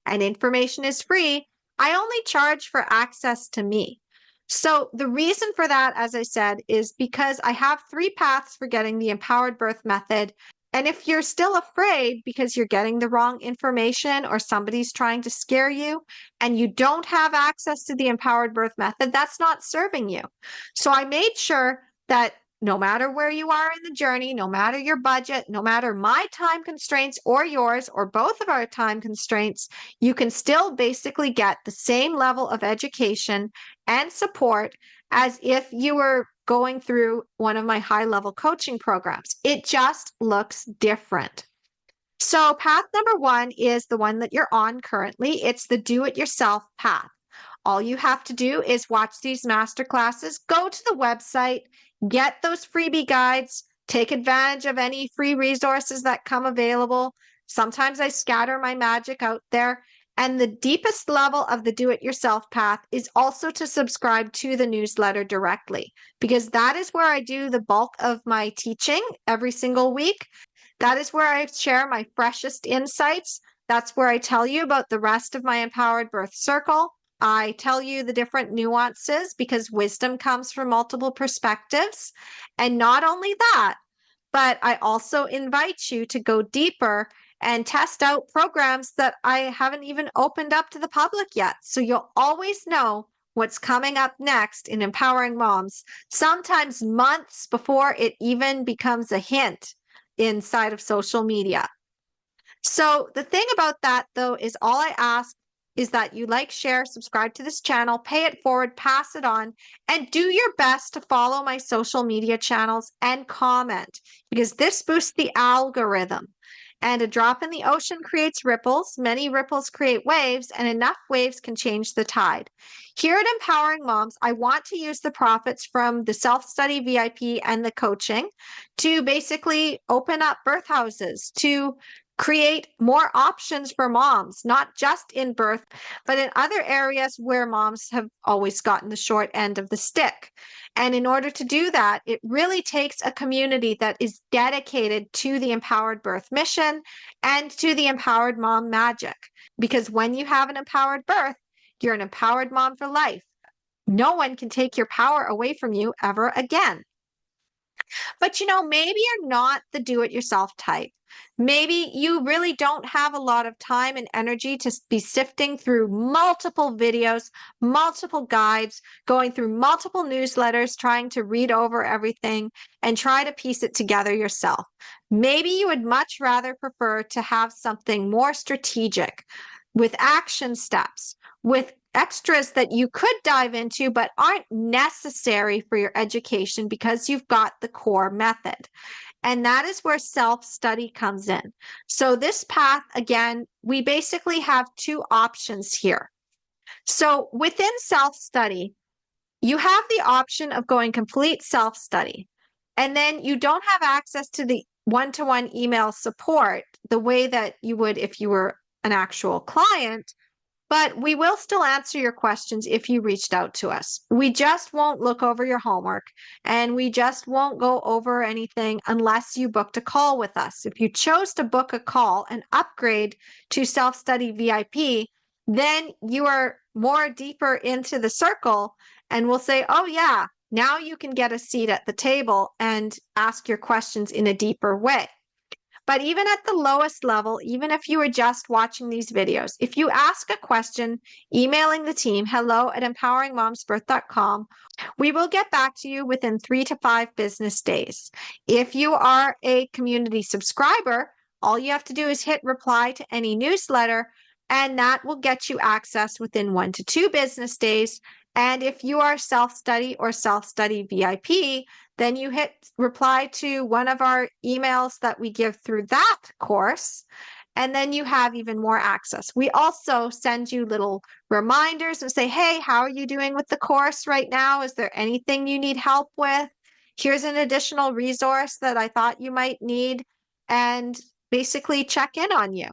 And information is free. I only charge for access to me. So the reason for that, as I said, is because I have 3 paths for getting the empowered birth method. And if you're still afraid because you're getting the wrong information or somebody's trying to scare you and you don't have access to the empowered birth method, that's not serving you. So I made sure that no matter where you are in the journey, no matter your budget, no matter my time constraints or yours or both of our time constraints, you can still basically get the same level of education and support as if you were going through one of my high-level coaching programs. It just looks different. So path number 1 is the one that you're on currently. It's the do-it-yourself path. All you have to do is watch these masterclasses, go to the website, get those freebie guides, take advantage of any free resources that come available. Sometimes I scatter my magic out there, And the deepest level of the do-it-yourself path is also to subscribe to the newsletter directly, because that is where I do the bulk of my teaching every single week. That is where I share my freshest insights. That's where I tell you about the rest of my Empowered Birth Circle. I tell you the different nuances because wisdom comes from multiple perspectives. And not only that, but I also invite you to go deeper and test out programs that I haven't even opened up to the public yet. So you'll always know what's coming up next in Empowering Moms, sometimes months before it even becomes a hint inside of social media. So the thing about that, though, is all I ask is that you like, share, subscribe to this channel, pay it forward, pass it on, and do your best to follow my social media channels and comment, because this boosts the algorithm. And a drop in the ocean creates ripples. Many ripples create waves, and enough waves can change the tide. Here at Empowering Moms, I want to use the profits from the self-study VIP and the coaching to basically open up birth houses, to create more options for moms, not just in birth, but in other areas where moms have always gotten the short end of the stick. And in order to do that, it really takes a community that is dedicated to the empowered birth mission and to the empowered mom magic. Because when you have an empowered birth, you're an empowered mom for life. No one can take your power away from you ever again. But maybe you're not the do-it-yourself type. Maybe you really don't have a lot of time and energy to be sifting through multiple videos, multiple guides, going through multiple newsletters, trying to read over everything and try to piece it together yourself. Maybe you would much rather prefer to have something more strategic with action steps, with extras that you could dive into but aren't necessary for your education because you've got the core method. And that is where self-study comes in. So this path, again, we basically have two options here. So within self-study, you have the option of going complete self-study, and then you don't have access to the one-to-one email support the way that you would if you were an actual client. But we will still answer your questions if you reached out to us. We just won't look over your homework, and we just won't go over anything unless you booked a call with us. If you chose to book a call and upgrade to self-study VIP, then you are more deeper into the circle, and we'll say, oh yeah, now you can get a seat at the table and ask your questions in a deeper way. But even at the lowest level, even if you were just watching these videos, if you ask a question, emailing the team, hello@empoweringmomsbirth.com, we will get back to you within 3 to 5 business days. If you are a community subscriber, all you have to do is hit reply to any newsletter, and that will get you access within 1 to 2 business days. And if you are self-study or self-study VIP, then you hit reply to one of our emails that we give through that course, and then you have even more access. We also send you little reminders and say, hey, how are you doing with the course right now? Is there anything you need help with? Here's an additional resource that I thought you might need, and basically check in on you.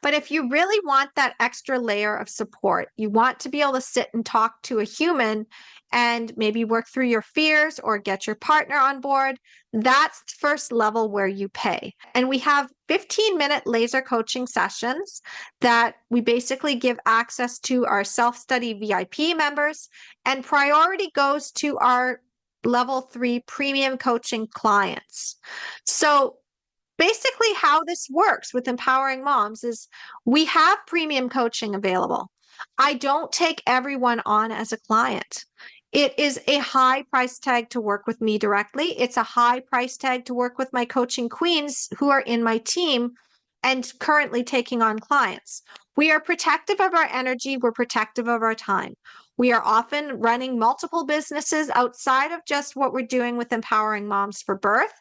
But if you really want that extra layer of support, you want to be able to sit and talk to a human and maybe work through your fears or get your partner on board, that's the first level where you pay. And we have 15-minute laser coaching sessions that we basically give access to our self-study VIP members, and priority goes to our level 3 premium coaching clients. So basically, how this works with Empowering Moms is we have premium coaching available. I don't take everyone on as a client. It is a high price tag to work with me directly. It's a high price tag to work with my coaching queens who are in my team and currently taking on clients. We are protective of our energy. We're protective of our time. We are often running multiple businesses outside of just what we're doing with Empowering Moms for Birth.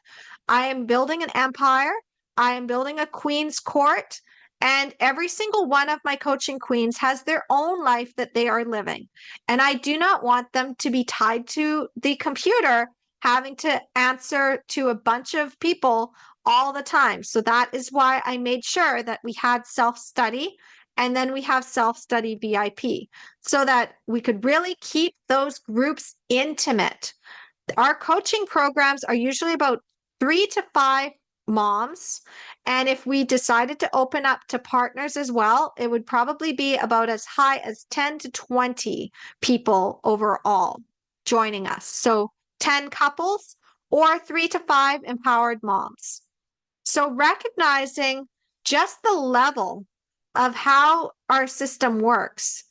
I am building an empire. I am building a queen's court. And every single one of my coaching queens has their own life that they are living. And I do not want them to be tied to the computer, having to answer to a bunch of people all the time. So that is why I made sure that we had self-study And then we have self-study VIP so that we could really keep those groups intimate. Our coaching programs are usually about 3 to 5 moms. And if we decided to open up to partners as well, it would probably be about as high as 10 to 20 people overall joining us. So 10 couples or 3 to 5 empowered moms. So recognizing just the level of how our system works,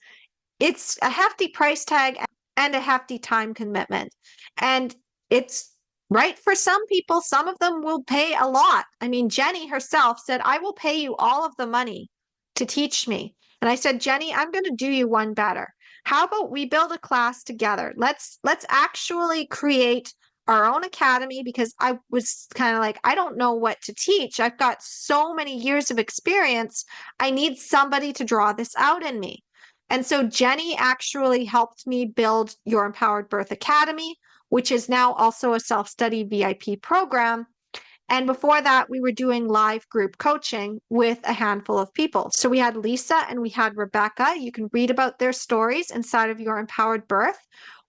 it's a hefty price tag and a hefty time commitment. And it's right for some people. Some of them will pay a lot. I mean, Jenny herself said, I will pay you all of the money to teach me. And I said, Jenny, I'm going to do you one better. How about we build a class together? Let's actually create our own academy, because I was kind of like, I don't know what to teach. I've got so many years of experience. I need somebody to draw this out in me. And so Jenny actually helped me build Your Empowered Birth Academy, which is now also a self-study VIP program. And before that, we were doing live group coaching with a handful of people. So we had Lisa and we had Rebecca. You can read about their stories inside of Your Empowered Birth.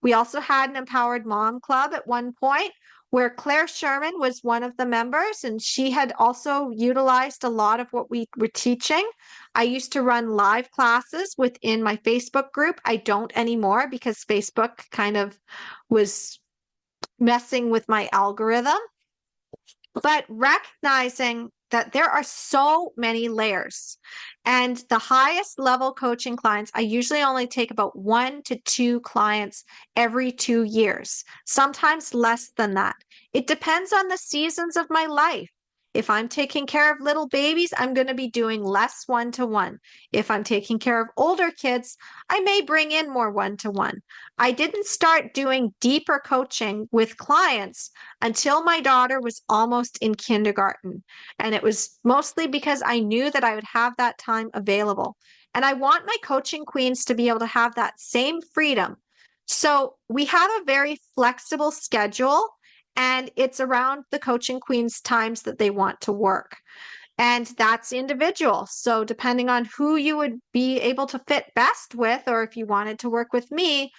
We also had an Empowered Mom Club at one point where Claire Sherman was one of the members, and she had also utilized a lot of what we were teaching. I used to run live classes within my Facebook group. I don't anymore because Facebook kind of was messing with my algorithm. But recognizing that there are so many layers, and the highest level coaching clients, I usually only take about 1 to 2 clients every 2 years, sometimes less than that. It depends on the seasons of my life. If I'm taking care of little babies, I'm going to be doing less one-to-one. If I'm taking care of older kids, I may bring in more one-to-one. I didn't start doing deeper coaching with clients until my daughter was almost in kindergarten. And it was mostly because I knew that I would have that time available. And I want my coaching queens to be able to have that same freedom. So we have a very flexible schedule, and it's around the coaching queens' times that they want to work. And that's individual. So depending on who you would be able to fit best with, or if you wanted to work with me,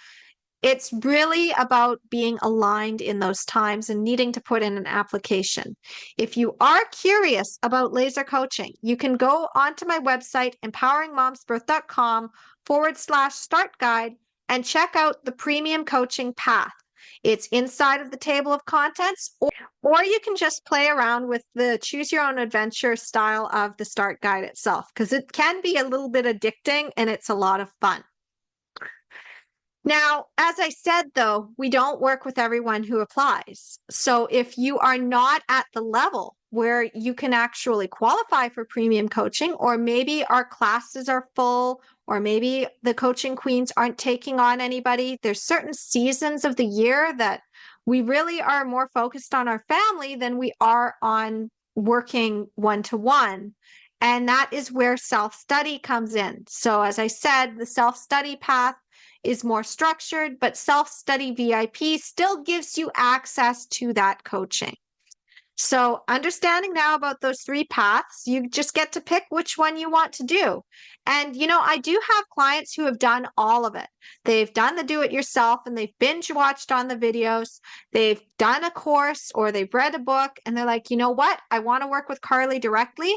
it's really about being aligned in those times and needing to put in an application. If you are curious about laser coaching, you can go onto my website, empoweringmomsbirth.com/start guide, and check out the premium coaching path. It's inside of the table of contents, or you can just play around with the choose your own adventure style of the start guide itself, because it can be a little bit addicting and it's a lot of fun. Now, as I said, though, we don't work with everyone who applies. So if you are not at the level where you can actually qualify for premium coaching, or maybe our classes are full, or maybe the coaching queens aren't taking on anybody, there's certain seasons of the year that we really are more focused on our family than we are on working one-to-one. And that is where self-study comes in. So as I said, the self-study path is more structured, but self-study VIP still gives you access to that coaching. So understanding now about those 3 paths, you just get to pick which one you want to do. And, I do have clients who have done all of it. They've done the do-it-yourself and they've binge watched on the videos. They've done a course or they've read a book and they're like, you know what? I want to work with Carly directly.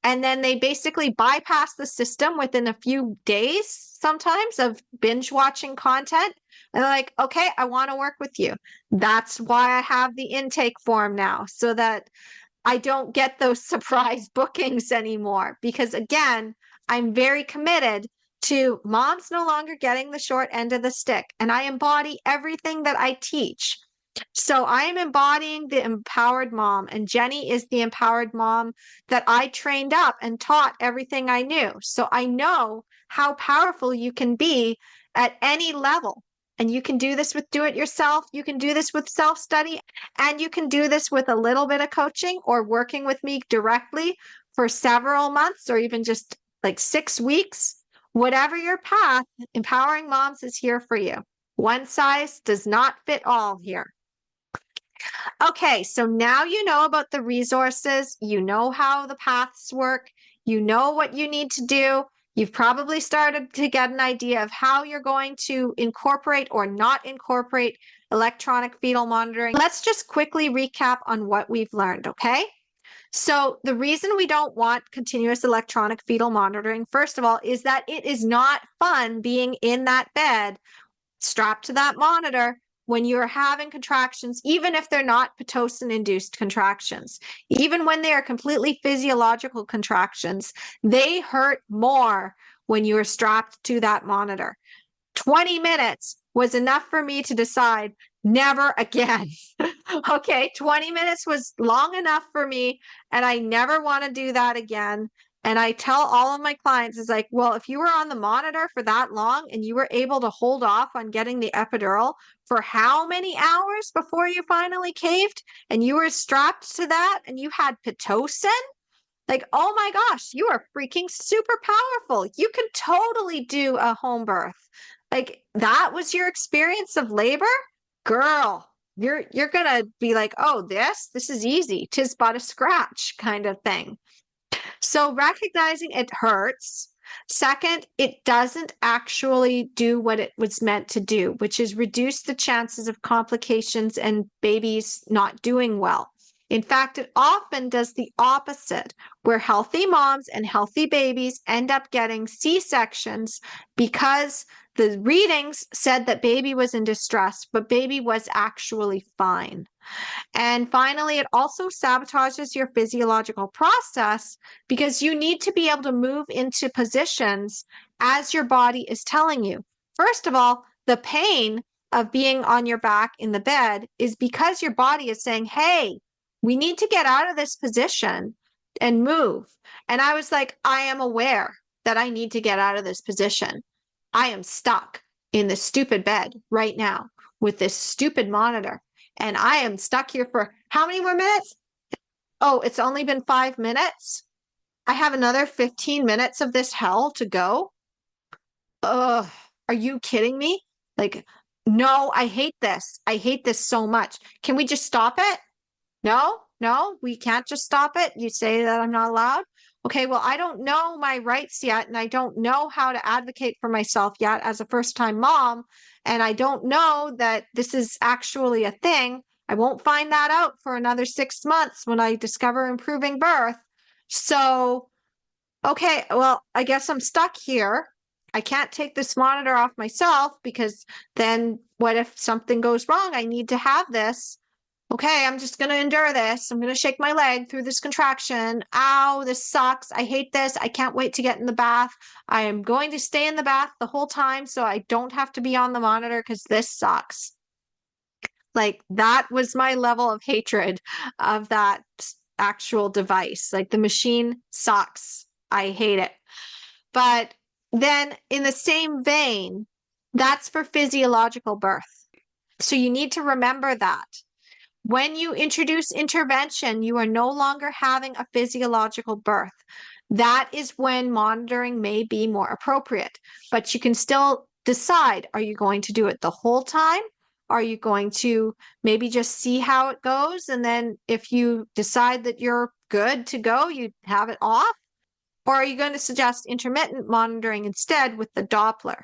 And then they basically bypass the system within a few days sometimes of binge watching content. And they're like, okay, I want to work with you. That's why I have the intake form now, so that I don't get those surprise bookings anymore. Because again, I'm very committed to moms no longer getting the short end of the stick. And I embody everything that I teach. So I am embodying the empowered mom, and Jenny is the empowered mom that I trained up and taught everything I knew. So I know how powerful you can be at any level. And you can do this with do-it-yourself. You can do this with self-study, and you can do this with a little bit of coaching or working with me directly for several months or even just like 6 weeks. Whatever your path, Empowering Moms is here for you. One size does not fit all here. Okay, so now you know about the resources, you know how the paths work, you know what you need to do. You've probably started to get an idea of how you're going to incorporate or not incorporate electronic fetal monitoring. Let's just quickly recap on what we've learned, okay? So the reason we don't want continuous electronic fetal monitoring, first of all, is that it is not fun being in that bed strapped to that monitor when you're having contractions, even if they're not Pitocin-induced contractions. Even when they are completely physiological contractions, they hurt more when you are strapped to that monitor. 20 minutes was enough for me to decide never again. Okay, 20 minutes was long enough for me, and I never want to do that again. And I tell all of my clients, is like, well, if you were on the monitor for that long and you were able to hold off on getting the epidural for how many hours before you finally caved, and you were strapped to that and you had Pitocin, like, oh my gosh, you are freaking super powerful. You can totally do a home birth. Like, that was your experience of labor? Girl, you're gonna be like, oh, this is easy. 'Tis but a scratch kind of thing. So recognizing it hurts. Second, it doesn't actually do what it was meant to do, which is reduce the chances of complications and babies not doing well. In fact, it often does the opposite, where healthy moms and healthy babies end up getting C-sections because the readings said that baby was in distress, but baby was actually fine. And finally, it also sabotages your physiological process because you need to be able to move into positions as your body is telling you. First of all, the pain of being on your back in the bed is because your body is saying, hey, we need to get out of this position and move. And I was like, I am aware that I need to get out of this position. I am stuck in this stupid bed right now with this stupid monitor. And I am stuck here for how many more minutes? Oh, it's only been 5 minutes. I have another 15 minutes of this hell to go. Ugh, are you kidding me? Like, no, I hate this. I hate this so much. Can we just stop it? No, we can't just stop it. You say that I'm not allowed. Okay, well, I don't know my rights yet, and I don't know how to advocate for myself yet as a first-time mom, and I don't know that this is actually a thing. I won't find that out for another 6 months when I discover improving birth. So, okay, well, I guess I'm stuck here. I can't take this monitor off myself because then what if something goes wrong? I need to have this. Okay, I'm just going to endure this. I'm going to shake my leg through this contraction. Ow, this sucks. I hate this. I can't wait to get in the bath. I am going to stay in the bath the whole time so I don't have to be on the monitor because this sucks. Like, that was my level of hatred of that actual device. Like, the machine sucks. I hate it. But then in the same vein, that's for physiological birth. So you need to remember that. When you introduce intervention, you are no longer having a physiological birth. That is when monitoring may be more appropriate, but you can still decide, are you going to do it the whole time? Are you going to maybe just see how it goes? And then if you decide that you're good to go, you have it off? Or are you going to suggest intermittent monitoring instead with the Doppler?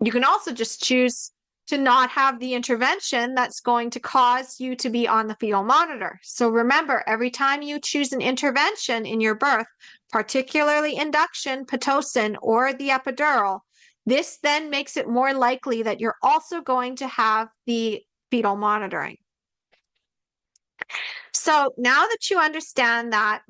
You can also just choose to not have the intervention that's going to cause you to be on the fetal monitor. So remember, every time you choose an intervention in your birth, particularly induction, Pitocin, or the epidural, this then makes it more likely that you're also going to have the fetal monitoring. So now that you understand that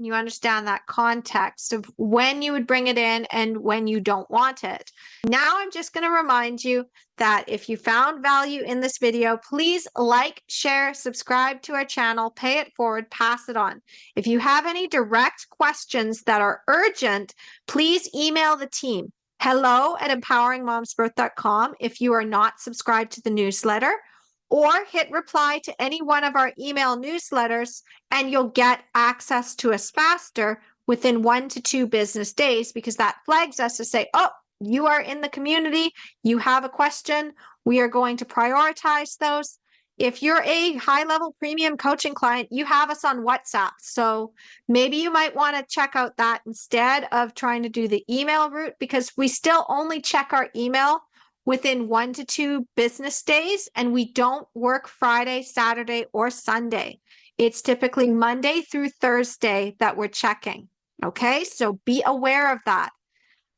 context of when you would bring it in and when you don't want it, now I'm just going to remind you that if you found value in this video, please like, share, subscribe to our channel, pay it forward, pass it on. If you have any direct questions that are urgent, please email the team. hello@empoweringmomsbirth.com if you are not subscribed to the newsletter, or hit reply to any one of our email newsletters and you'll get access to us faster within 1 to 2 business days, because that flags us to say, oh, you are in the community, you have a question, we are going to prioritize those. If you're a high-level premium coaching client, you have us on WhatsApp. So maybe you might want to check out that instead of trying to do the email route, because we still only check our email within 1 to 2 business days, and we don't work Friday, Saturday, or Sunday. It's typically Monday through Thursday that we're checking. Okay, so be aware of that.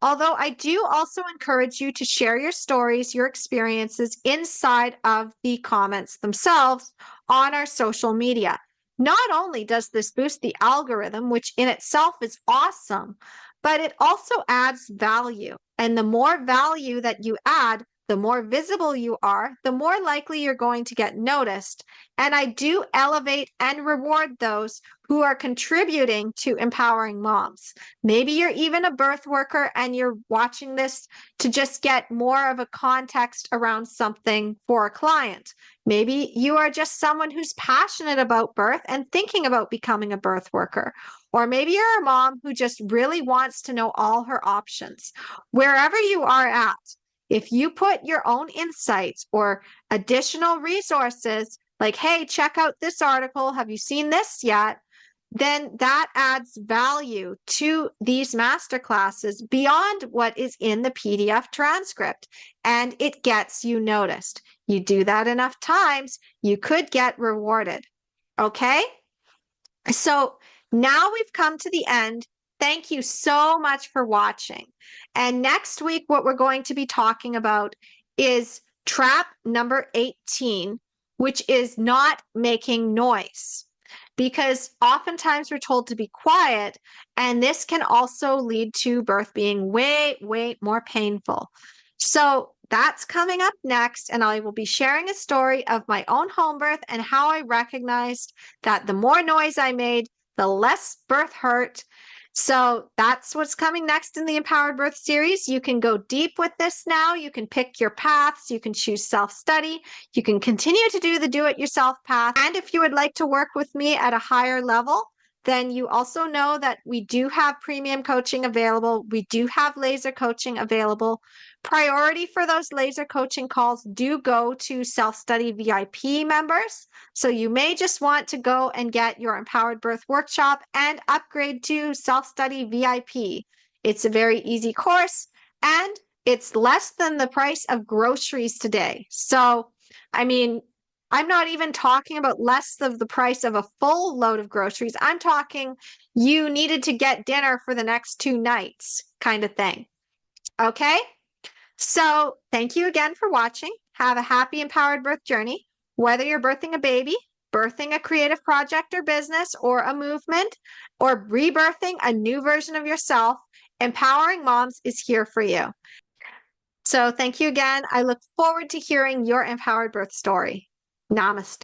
Although I do also encourage you to share your stories, your experiences inside of the comments themselves on our social media. Not only does this boost the algorithm, which in itself is awesome, but it also adds value. And the more value that you add, the more visible you are, the more likely you're going to get noticed. And I do elevate and reward those who are contributing to empowering moms. Maybe you're even a birth worker and you're watching this to just get more of a context around something for a client. Maybe you are just someone who's passionate about birth and thinking about becoming a birth worker. Or maybe you're a mom who just really wants to know all her options. Wherever you are at, if you put your own insights or additional resources, like, hey, check out this article, have you seen this yet? Then that adds value to these masterclasses beyond what is in the PDF transcript, and it gets you noticed. You do that enough times, you could get rewarded. Okay? So now we've come to the end. Thank you so much for watching. And next week, what we're going to be talking about is trap number 18, which is not making noise. Because oftentimes we're told to be quiet, and this can also lead to birth being way, way more painful. So that's coming up next, and I will be sharing a story of my own home birth and how I recognized that the more noise I made, the less birth hurt. So that's what's coming next in the Empowered Birth series. You can go deep with this now. You can pick your paths. You can choose self-study. You can continue to do the do-it-yourself path. And if you would like to work with me at a higher level, then you also know that we do have premium coaching available. We do have laser coaching available. Priority for those laser coaching calls do go to self-study VIP members. So you may just want to go and get your Empowered Birth workshop and upgrade to self-study VIP. It's a very easy course, and it's less than the price of groceries today. So, I mean, I'm not even talking about less of the price of a full load of groceries. I'm talking you needed to get dinner for the next 2 nights kind of thing. Okay? So thank you again for watching. Have a happy empowered birth journey. Whether you're birthing a baby, birthing a creative project or business or a movement, or rebirthing a new version of yourself, Empowering Moms is here for you. So thank you again. I look forward to hearing your empowered birth story. Namaste.